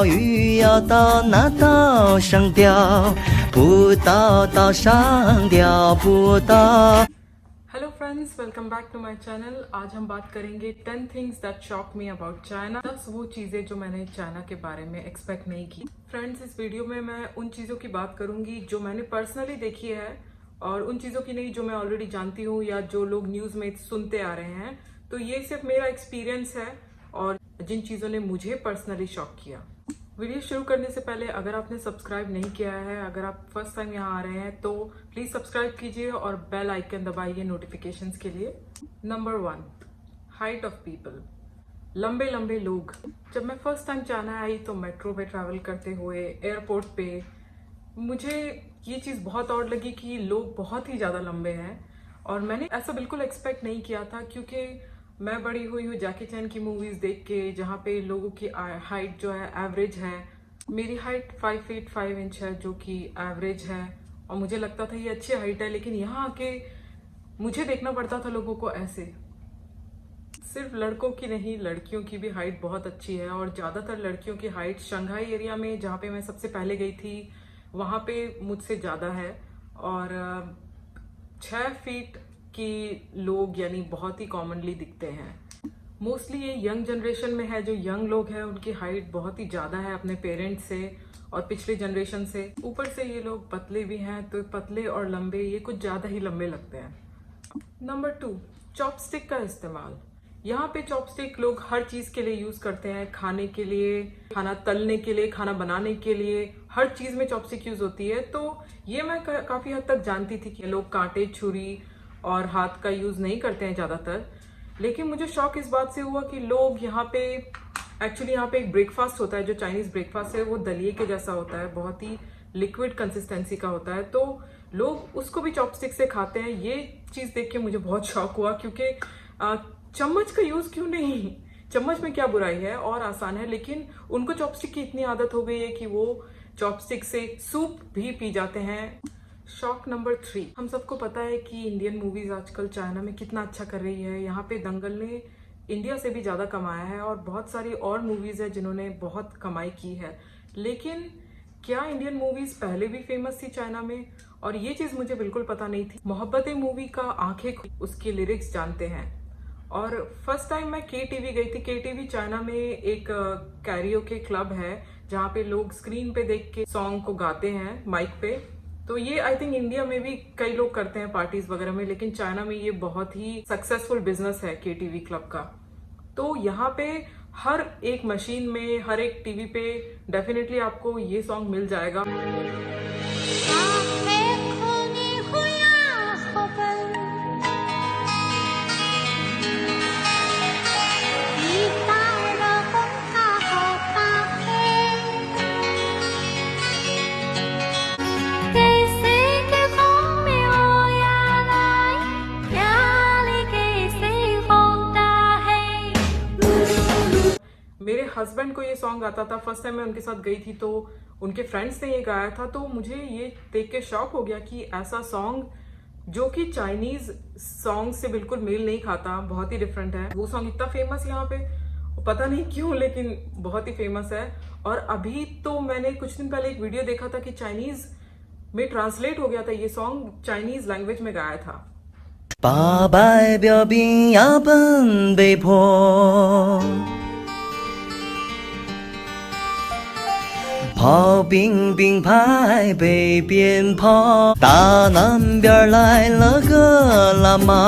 小鱼要到那岛上钓，不到岛上钓不到。 hello friends, welcome back to my channel. आज हम बात करेंगे 10 things that shock me about China. 10 वो चीज़ें जो मैंने चाइना के बारे में एक्सपेक्ट नहीं की। फ्रेंड्स, इस वीडियो में मैं उन चीज़ों की बात करूंगी जो मैंने पर्सनली देखी है और उन चीज़ों की नहीं जो मैं ऑलरेडी जानती हूँ या जो लोग न्यूज़ में सुनते आ रहे हैं। तो ये सिर्फ मेरा एक्सपीरियंस है और जिन चीज़ों ने मुझे पर्सनली शॉक किया। वीडियो शुरू करने से पहले अगर आपने सब्सक्राइब नहीं किया है, अगर आप फर्स्ट टाइम यहाँ आ रहे हैं तो प्लीज सब्सक्राइब कीजिए और बेल आइकन दबाइए नोटिफिकेशंस के लिए। Number 1, height of people. लंबे लंबे लोग। जब मैं फर्स्ट टाइम चाइना आई तो मेट्रो पे ट्रैवल करते हुए एयरपोर्ट पे मुझे ये चीज़ बहुत ऑड लगी कि लोग बहुत ही ज़्यादा लंबे हैं और मैंने ऐसा बिल्कुल एक्सपेक्ट नहीं किया था, क्योंकि मैं बड़ी हुई हूँ जैकी चैन की मूवीज देख के, जहाँ पे लोगों की हाइट जो है एवरेज है। मेरी हाइट 5 फीट 5 इंच है, जो कि एवरेज है और मुझे लगता था ये अच्छी हाइट है। लेकिन यहाँ आके मुझे देखना पड़ता था लोगों को ऐसे। सिर्फ लड़कों की नहीं, लड़कियों की भी हाइट बहुत अच्छी है और ज़्यादातर लड़कियों की हाइट शंघाई एरिया में, जहाँ पे मैं सबसे पहले गई थी, वहाँ पे मुझसे ज़्यादा है। और 6 फीट कि लोग यानी बहुत ही कॉमनली दिखते हैं। मोस्टली ये यंग जनरेशन में है। जो यंग लोग हैं उनकी हाइट बहुत ही ज़्यादा है अपने पेरेंट्स से और पिछले जनरेशन से। ऊपर से ये लोग पतले भी हैं, तो पतले और लंबे ये कुछ ज़्यादा ही लंबे लगते हैं। नंबर 2, चॉपस्टिक का इस्तेमाल। यहाँ पे चॉपस्टिक लोग हर चीज़ के लिए यूज़ करते हैं, खाने के लिए, खाना तलने के लिए, खाना बनाने के लिए, हर चीज़ में चॉपस्टिक यूज़ होती है। तो ये मैं काफ़ी हद तक जानती थी कि लोग कांटे, छुरी और हाथ का यूज नहीं करते हैं ज्यादातर। लेकिन मुझे शौक इस बात से हुआ कि लोग यहाँ पे एक्चुअली यहाँ पे एक ब्रेकफास्ट होता है, जो चाइनीज ब्रेकफास्ट है वो दलिए के जैसा होता है, बहुत ही लिक्विड कंसिस्टेंसी का होता है। तो लोग उसको भी चॉपस्टिक से खाते हैं। ये चीज देख के मुझे बहुत शौक हुआ, क्योंकि चम्मच का यूज क्यों नहीं, चम्मच में क्या बुराई है और आसान है। लेकिन उनको चॉपस्टिक की इतनी आदत हो गई है कि वो चॉपस्टिक से सूप भी पी जाते हैं। शॉक नंबर 3, हम सबको पता है कि इंडियन मूवीज आजकल चाइना में कितना अच्छा कर रही है। यहाँ पे दंगल ने इंडिया से भी ज्यादा कमाया है और बहुत सारी और मूवीज है जिन्होंने बहुत कमाई की है। लेकिन क्या इंडियन मूवीज पहले भी फेमस थी चाइना में? और ये चीज मुझे बिल्कुल पता नहीं थी। मोहब्बतें मूवी का आंखें, उसके लिरिक्स जानते हैं। और फर्स्ट टाइम मैं KTV गई थी। KTV चाइना में एक कैरियोके क्लब है जहाँ पे लोग स्क्रीन पे देख के सॉन्ग को गाते हैं माइक पे। तो ये आई थिंक इंडिया में भी कई लोग करते हैं पार्टीज वगैरह में, लेकिन चाइना में ये बहुत ही सक्सेसफुल बिजनेस है KTV क्लब का। तो यहाँ पे हर एक मशीन में, हर एक टीवी पे डेफिनेटली आपको ये सॉन्ग मिल जाएगा। मेरे हस्बैंड को ये सॉन्ग आता था। फर्स्ट टाइम मैं उनके साथ गई थी तो उनके फ्रेंड्स ने ये गाया था, तो मुझे ये देख के शॉक हो गया कि ऐसा सॉन्ग जो कि चाइनीज सॉन्ग से बिल्कुल मेल नहीं खाता, बहुत ही डिफरेंट है। वो सॉन्ग इतना फेमस यहाँ पे, पता नहीं क्यों, लेकिन बहुत ही फेमस है। और अभी तो मैंने कुछ दिन पहले एक वीडियो देखा था कि चाइनीज में ट्रांसलेट हो गया था, ये सॉन्ग चाइनीज लैंग्वेज में गाया था। 八百标兵要奔北坡，炮兵并排北边跑，大南边来了个喇嘛，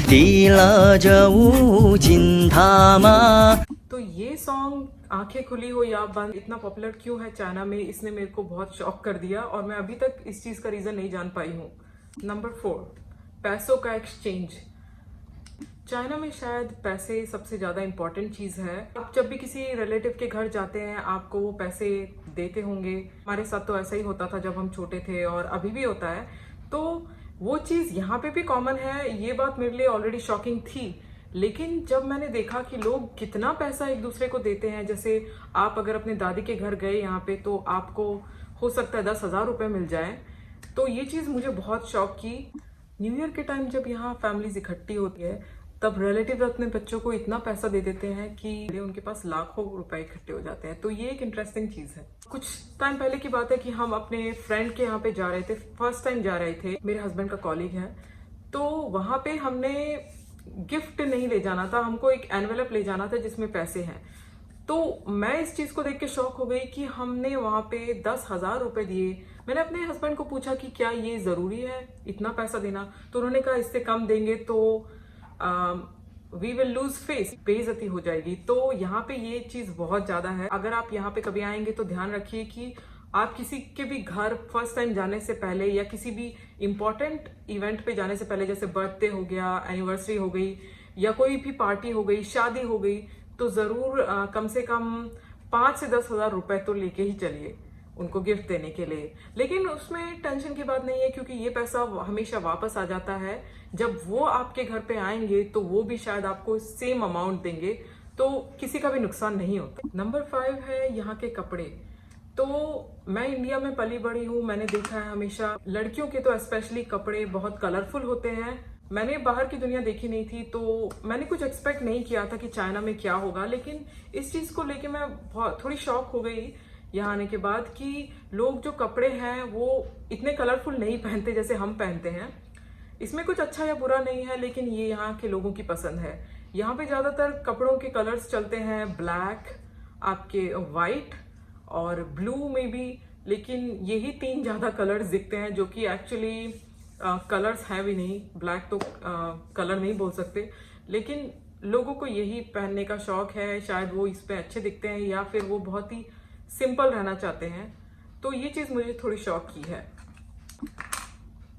提了这五斤塔嘛。 तो ये सॉन्ग आंखें खुली हो या बंद इतना पॉपुलर क्यों है चाइना में, इसने मेरे को बहुत शॉक कर दिया और मैं अभी तक इस चीज का रीजन नहीं जान पाई हूँ। नंबर 4, पैसों का एक्सचेंज। चाइना में शायद पैसे सबसे ज्यादा इंपॉर्टेंट चीज है। आप जब भी किसी रिलेटिव के घर जाते हैं आपको वो पैसे देते होंगे। हमारे साथ तो ऐसा ही होता था जब हम छोटे थे और अभी भी होता है। तो वो चीज यहाँ पे भी कॉमन है। ये बात मेरे लिए ऑलरेडी शॉकिंग थी। लेकिन जब मैंने देखा कि लोग कितना पैसा एक दूसरे को देते हैं, जैसे आप अगर अपने दादी के घर गए यहाँ पे तो आपको हो सकता है 10,000 रुपए मिल जाए, तो ये चीज मुझे बहुत शॉक की। न्यू ईयर के टाइम जब यहाँ फैमिलीज इकट्ठी होती है तब रिलेटिव अपने बच्चों को इतना पैसा दे देते हैं कि उनके पास लाखों रुपए इकट्ठे हो जाते हैं। तो ये एक इंटरेस्टिंग चीज है। कुछ टाइम पहले की बात है कि हम अपने फ्रेंड के यहाँ पे जा रहे थे, फर्स्ट टाइम जा रहे थे, मेरे हस्बैंड का कॉलीग है। तो वहां पे हमने गिफ्ट नहीं ले जाना था, हमको एक एनवेलप ले जाना था जिसमें पैसे हैं। तो मैं इस चीज को देख के शॉक हो गई कि हमने वहां पे 10,000 रुपए दिए। मैंने अपने हस्बैंड को पूछा कि क्या ये जरूरी है इतना पैसा देना, तो उन्होंने कहा इससे कम देंगे तो वी विल लूज फेस, बेइज्जती हो जाएगी। तो यहाँ पे ये चीज बहुत ज्यादा है। अगर आप यहाँ पे कभी आएंगे तो ध्यान रखिए कि आप किसी के भी घर फर्स्ट टाइम जाने से पहले या किसी भी इंपॉर्टेंट इवेंट पे जाने से पहले, जैसे बर्थडे हो गया, एनिवर्सरी हो गई या कोई भी पार्टी हो गई, शादी हो गई, तो जरूर कम से कम 5 से 10,000 रुपए तो लेके ही चलिए उनको गिफ्ट देने के लिए। लेकिन उसमें टेंशन की बात नहीं है क्योंकि ये पैसा हमेशा वापस आ जाता है। जब वो आपके घर पे आएंगे तो वो भी शायद आपको सेम अमाउंट देंगे, तो किसी का भी नुकसान नहीं होता। नंबर 5 है यहाँ के कपड़े। तो मैं इंडिया में पली बड़ी हूँ, मैंने देखा है हमेशा लड़कियों के तो स्पेशली कपड़े बहुत कलरफुल होते हैं। मैंने बाहर की दुनिया देखी नहीं थी तो मैंने कुछ एक्सपेक्ट नहीं किया था कि चाइना में क्या होगा, लेकिन इस चीज को लेके मैं थोड़ी शॉक हो गई यहाँ आने के बाद कि लोग जो कपड़े हैं वो इतने कलरफुल नहीं पहनते जैसे हम पहनते हैं। इसमें कुछ अच्छा या बुरा नहीं है, लेकिन ये यहाँ के लोगों की पसंद है। यहाँ पे ज्यादातर कपड़ों के कलर्स चलते हैं ब्लैक, आपके वाइट और ब्लू में भी, लेकिन यही 3 ज्यादा कलर्स दिखते हैं जो कि एक्चुअली कलर्स हैं भी नहीं। ब्लैक तो कलर नहीं बोल सकते, लेकिन लोगों को यही पहनने का शौक है। शायद वो इस पे अच्छे दिखते हैं या फिर वो बहुत ही सिंपल रहना चाहते हैं। तो ये चीज मुझे थोड़ी शॉक की है।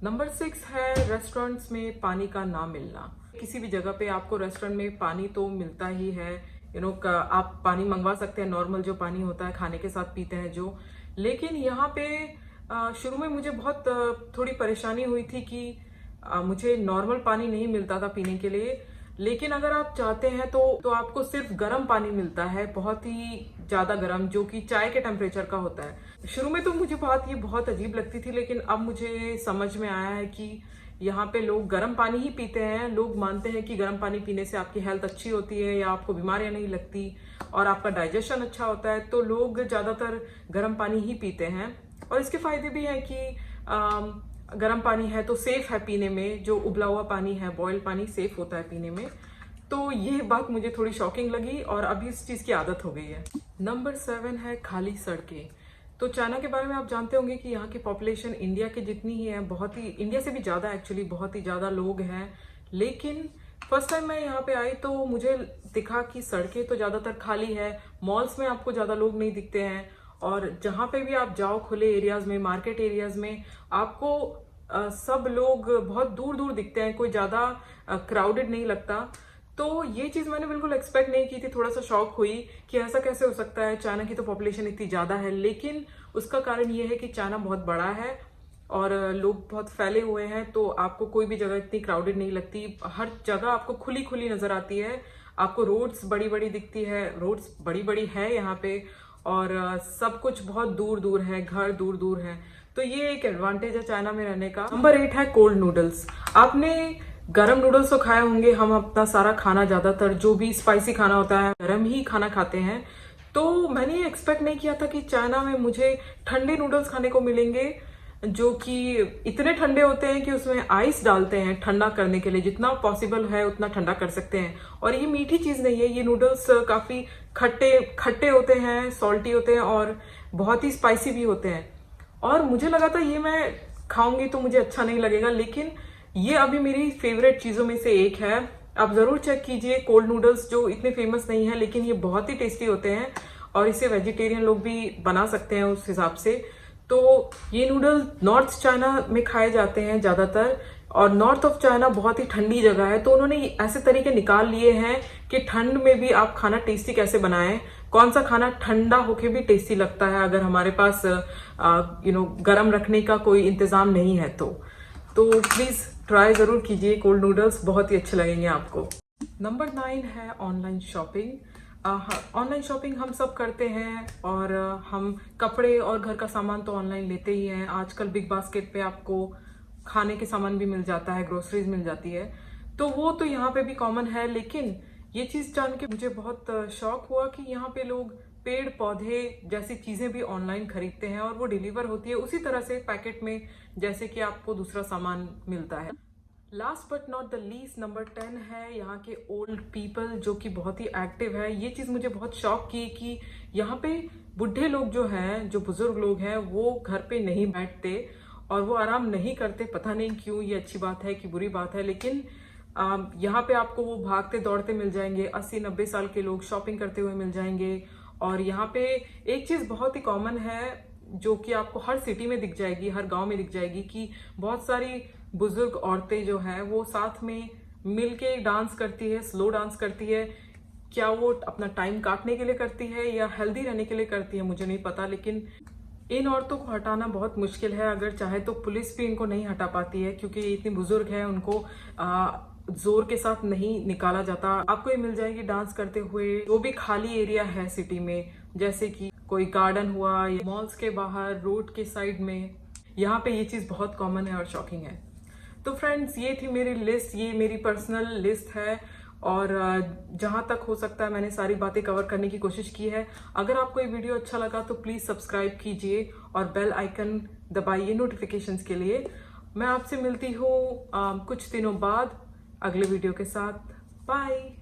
नंबर 6 है रेस्टोरेंट्स में पानी का ना मिलना। किसी भी जगह पे आपको रेस्टोरेंट में पानी तो मिलता ही है, आप पानी मंगवा सकते हैं, नॉर्मल जो पानी होता है खाने के साथ पीते हैं जो। लेकिन यहाँ पे शुरू में मुझे बहुत थोड़ी परेशानी हुई थी कि मुझे नॉर्मल पानी नहीं मिलता था पीने के लिए। लेकिन अगर आप चाहते हैं तो आपको सिर्फ गर्म पानी मिलता है, बहुत ही ज्यादा गर्म, जो कि चाय के टेम्परेचर का होता है। शुरू में तो मुझे बात ये बहुत अजीब लगती थी, लेकिन अब मुझे समझ में आया है कि यहाँ पे लोग गर्म पानी ही पीते हैं। लोग मानते हैं कि गर्म पानी पीने से आपकी हेल्थ अच्छी होती है या आपको बीमारियां नहीं लगती और आपका डाइजेशन अच्छा होता है, तो लोग ज्यादातर गर्म पानी ही पीते हैं। और इसके फायदे भी हैं कि गर्म पानी है तो सेफ है पीने में, जो उबला हुआ पानी है, बॉइल्ड पानी सेफ होता है पीने में। तो ये बात मुझे थोड़ी शॉकिंग लगी और अभी इस चीज की आदत हो गई है। नंबर 7 है खाली सड़कें। तो चाइना के बारे में आप जानते होंगे कि यहाँ की पॉपुलेशन इंडिया के जितनी ही है, बहुत ही, इंडिया से भी ज्यादा एक्चुअली, बहुत ही ज्यादा लोग हैं। लेकिन फर्स्ट टाइम मैं यहाँ पे आई तो मुझे दिखा कि सड़कें तो ज्यादातर खाली है, मॉल्स में आपको ज्यादा लोग नहीं दिखते हैं, और जहां पे भी आप जाओ खुले एरियाज में, मार्केट एरियाज में, आपको सब लोग बहुत दूर दूर दिखते हैं, कोई ज्यादा क्राउडेड नहीं लगता। तो ये चीज मैंने बिल्कुल एक्सपेक्ट नहीं की थी, थोड़ा सा शॉक हुई कि ऐसा कैसे हो सकता है, चाइना की तो पॉपुलेशन इतनी ज्यादा है। लेकिन उसका कारण ये है कि चाइना बहुत बड़ा है और लोग बहुत फैले हुए हैं, तो आपको कोई भी जगह इतनी क्राउडेड नहीं लगती। हर जगह आपको खुली खुली नजर आती है, आपको रोड्स बड़ी बड़ी दिखती है, रोड्स बड़ी बड़ी है यहाँ पे, और सब कुछ बहुत दूर दूर है, घर दूर दूर है। तो ये एक एडवांटेज है चाइना में रहने का। नंबर 8 है कोल्ड नूडल्स। आपने गरम नूडल्स तो खाए होंगे, हम अपना सारा खाना ज्यादातर जो भी स्पाइसी खाना होता है गरम ही खाना खाते हैं। तो मैंने ये एक्सपेक्ट नहीं किया था कि चाइना में मुझे ठंडे नूडल्स खाने को मिलेंगे, जो कि इतने ठंडे होते हैं कि उसमें आइस डालते हैं ठंडा करने के लिए, जितना पॉसिबल है उतना ठंडा कर सकते हैं। और ये मीठी चीज नहीं है, ये नूडल्स काफी खट्टे खट्टे होते हैं, सॉल्टी होते हैं और बहुत ही स्पाइसी भी होते हैं। और मुझे लगा था ये मैं खाऊंगी तो मुझे अच्छा नहीं लगेगा, लेकिन ये अभी मेरी फेवरेट चीजों में से एक है। आप जरूर चेक कीजिए कोल्ड नूडल्स, जो इतने फेमस नहीं है लेकिन ये बहुत ही टेस्टी होते हैं और इसे वेजिटेरियन लोग भी बना सकते हैं उस हिसाब से। तो ये नूडल नॉर्थ चाइना में खाए जाते हैं ज्यादातर, और नॉर्थ ऑफ चाइना बहुत ही ठंडी जगह है, तो उन्होंने ऐसे तरीके निकाल लिए हैं कि ठंड में भी आप खाना टेस्टी कैसे बनाएं, कौन सा खाना ठंडा होके भी टेस्टी लगता है अगर हमारे पास गरम रखने का कोई इंतजाम नहीं है। तो प्लीज ट्राई जरूर कीजिए कोल्ड नूडल्स, बहुत ही अच्छे लगेंगे आपको। नंबर 9 है ऑनलाइन शॉपिंग। ऑनलाइन शॉपिंग हम सब करते हैं और हम कपड़े और घर का सामान तो ऑनलाइन लेते ही हैं। आजकल बिग बास्केट पे आपको खाने के सामान भी मिल जाता है, ग्रोसरीज मिल जाती है। तो वो तो यहाँ पे भी कॉमन है, लेकिन ये चीज जान के मुझे बहुत शौक हुआ कि यहाँ पे लोग पेड़ पौधे जैसी चीजें भी ऑनलाइन खरीदते हैं और वो डिलीवर होती है उसी तरह से पैकेट में जैसे कि आपको दूसरा सामान मिलता है। Last but not the least, number 10 है यहाँ के ओल्ड पीपल, जो कि बहुत ही एक्टिव है। ये चीज मुझे बहुत शॉक की कि यहाँ पे बुढ़े लोग जो हैं, जो बुजुर्ग लोग हैं, वो घर पे नहीं बैठते और वो आराम नहीं करते। पता नहीं क्यों, ये अच्छी बात है कि बुरी बात है, लेकिन यहाँ पे आपको वो भागते दौड़ते मिल जाएंगे। 80-90 साल के लोग शॉपिंग करते हुए मिल जाएंगे। और यहाँ पे एक चीज बहुत ही कॉमन है जो कि आपको हर सिटी में दिख जाएगी, हर गांव में दिख जाएगी, कि बहुत सारी बुजुर्ग औरतें जो हैं वो साथ में मिलके डांस करती है, स्लो डांस करती है। क्या वो अपना टाइम काटने के लिए करती है या हेल्दी रहने के लिए करती है, मुझे नहीं पता, लेकिन इन औरतों को हटाना बहुत मुश्किल है। अगर चाहे तो पुलिस भी इनको नहीं हटा पाती है, क्योंकि ये इतनी बुजुर्ग है, उनको जोर के साथ नहीं निकाला जाता। आपको ये मिल जाएगी डांस करते हुए जो भी खाली एरिया है सिटी में, जैसे कि कोई गार्डन हुआ या मॉल्स के बाहर, रोड के साइड में। यहाँ पे ये चीज बहुत कॉमन है और शॉकिंग है। तो फ्रेंड्स, ये थी मेरी लिस्ट, ये मेरी पर्सनल लिस्ट है और जहां तक हो सकता है मैंने सारी बातें कवर करने की कोशिश की है। अगर आपको ये वीडियो अच्छा लगा तो प्लीज सब्सक्राइब कीजिए और बेल आइकन दबाइए नोटिफिकेशंस के लिए। मैं आपसे मिलती हूँ कुछ दिनों बाद अगले वीडियो के साथ। बाय।